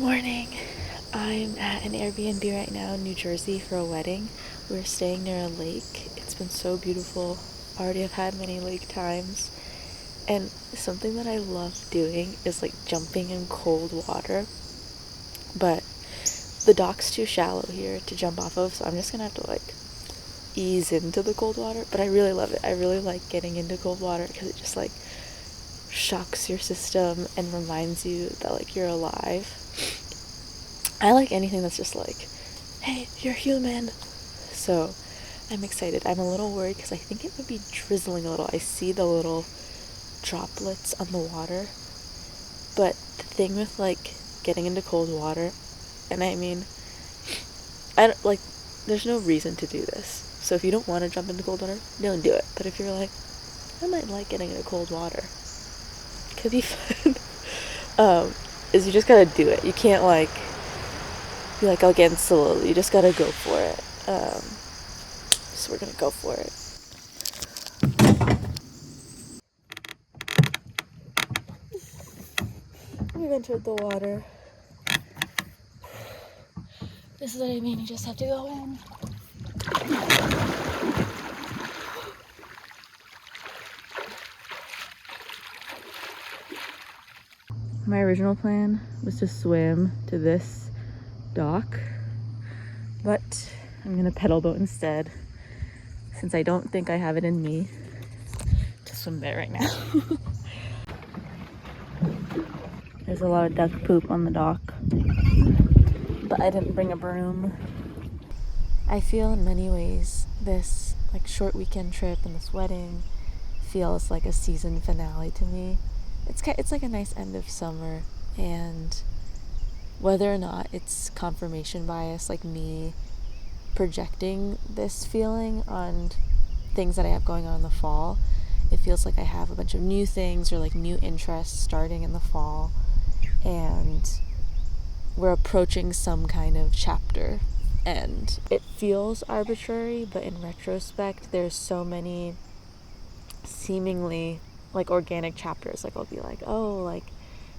Morning. I'm at an Airbnb right now in New Jersey for a wedding. We're staying near a lake. It's been so beautiful. Already have had many lake times. And something that I love doing is like jumping in cold water. But the dock's too shallow here to jump off of, so I'm just gonna have to like ease into the cold water. But I really love it. I really like getting into cold water because it just like shocks your system and reminds you that like you're alive. I like anything that's just like, hey, you're human. So I'm excited. I'm a little worried because I think it might be drizzling a little. I see the little droplets on the water. But the thing with like getting into cold water, and I mean, I don't like, there's no reason to do this. So if you don't want to jump into cold water, don't do it. But if you're like, I might like getting into cold water, it could be fun. Is you just gotta do it. You can't like be like, I'll get in slowly. You just gotta go for it. So we're gonna go for it. We've entered the water. This is what I mean, you just have to go in. My original plan was to swim to this dock, but I'm gonna pedal boat instead, since I don't think I have it in me to swim there right now. There's a lot of duck poop on the dock, but I didn't bring a broom. I feel in many ways this like short weekend trip and this wedding feels like a season finale to me. It's like a nice end of summer, and whether or not it's confirmation bias, like me projecting this feeling on things that I have going on in the fall, it feels like I have a bunch of new things or like new interests starting in the fall, and we're approaching some kind of chapter. And it feels arbitrary, but in retrospect, there's so many seemingly like organic chapters. Like I'll be like, oh, like,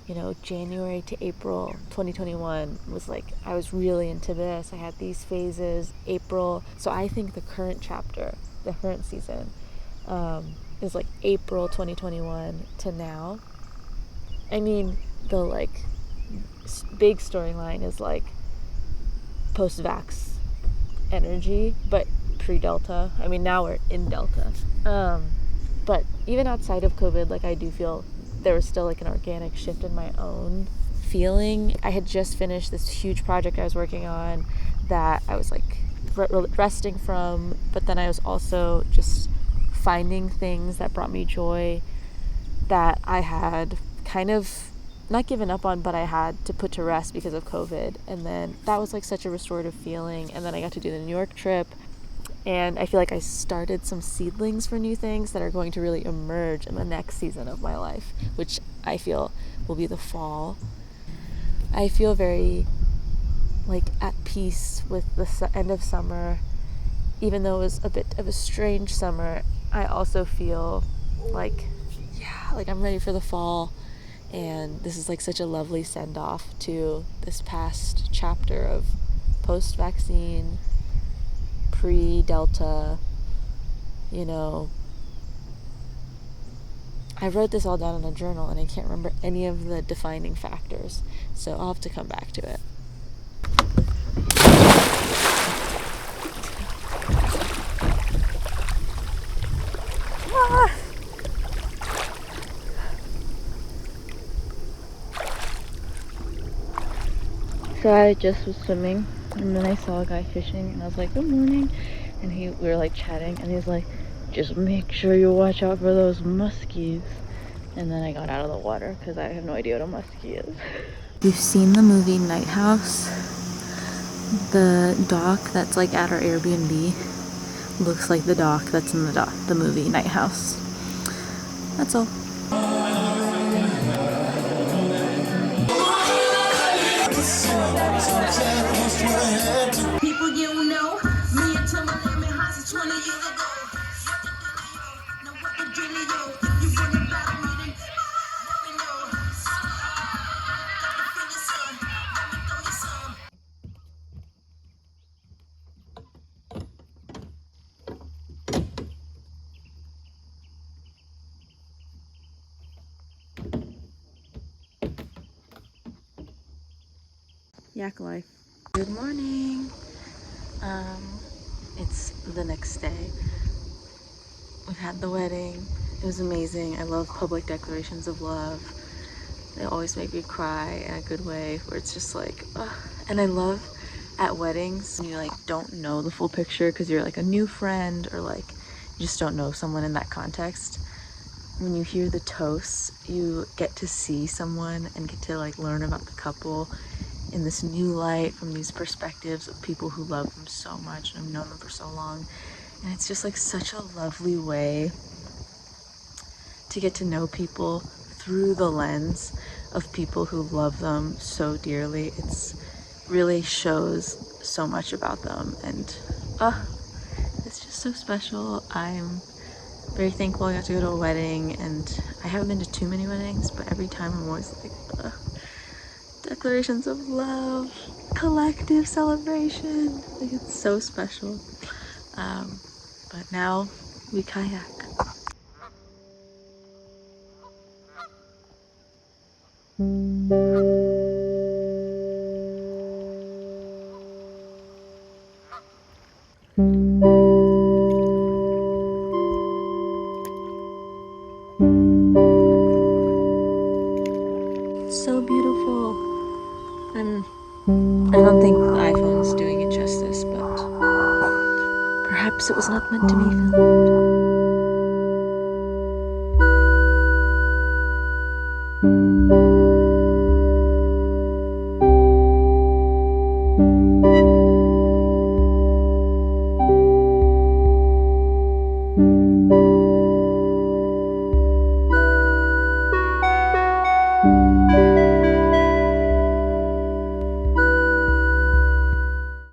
you know, January to April 2021 was like, I was really into this. I had these phases. April. So I think the current chapter, the current season, is like April 2021 to now. I mean, the like big storyline is like post-vax energy, but pre-Delta. I mean, now we're in Delta. But even outside of COVID, like I do feel there was still like an organic shift in my own feeling. I had just finished this huge project I was working on that I was like resting from, but then I was also just finding things that brought me joy that I had kind of not given up on, but I had to put to rest because of COVID. And then that was like such a restorative feeling. And then I got to do the New York trip, and I feel like I started some seedlings for new things that are going to really emerge in the next season of my life, which I feel will be the fall. I feel very like at peace with the end of summer. Even though it was a bit of a strange summer, I also feel like, yeah, like I'm ready for the fall. And this is like such a lovely send-off to this past chapter of post-vaccine, pre-Delta, you know. I wrote this all down in a journal and I can't remember any of the defining factors, so I'll have to come back to it. Ah! So I just was swimming, and then I saw a guy fishing, and I was like, good morning. And we were like chatting, and he was like, just make sure you watch out for those muskies. And then I got out of the water because I have no idea what a muskie is. You've seen the movie Night House? The dock that's like at our Airbnb looks like the dock that's in the movie Night House. That's all. People you know, me and Tim are living houses 20 years ago. Now what the dealio? You bring about a meeting, let me know. yak life. Good morning. It's the next day. We've had the wedding. It was amazing. I love public declarations of love. They always make me cry in a good way, where it's just like, ugh. And I love at weddings when you like don't know the full picture because you're like a new friend, or like you just don't know someone in that context. When you hear the toasts, you get to see someone and get to like learn about the couple in this new light from these perspectives of people who love them so much and have known them for so long. And it's just like such a lovely way to get to know people through the lens of people who love them so dearly. It's really shows so much about them, and it's just so special. I'm very thankful I got to go to a wedding, and I haven't been to too many weddings, but every time I'm always like, declarations of love, collective celebration. Like, it's so special. But now we kayak. So beautiful. I don't think the iPhone's doing it justice, but perhaps it was not meant to be filmed.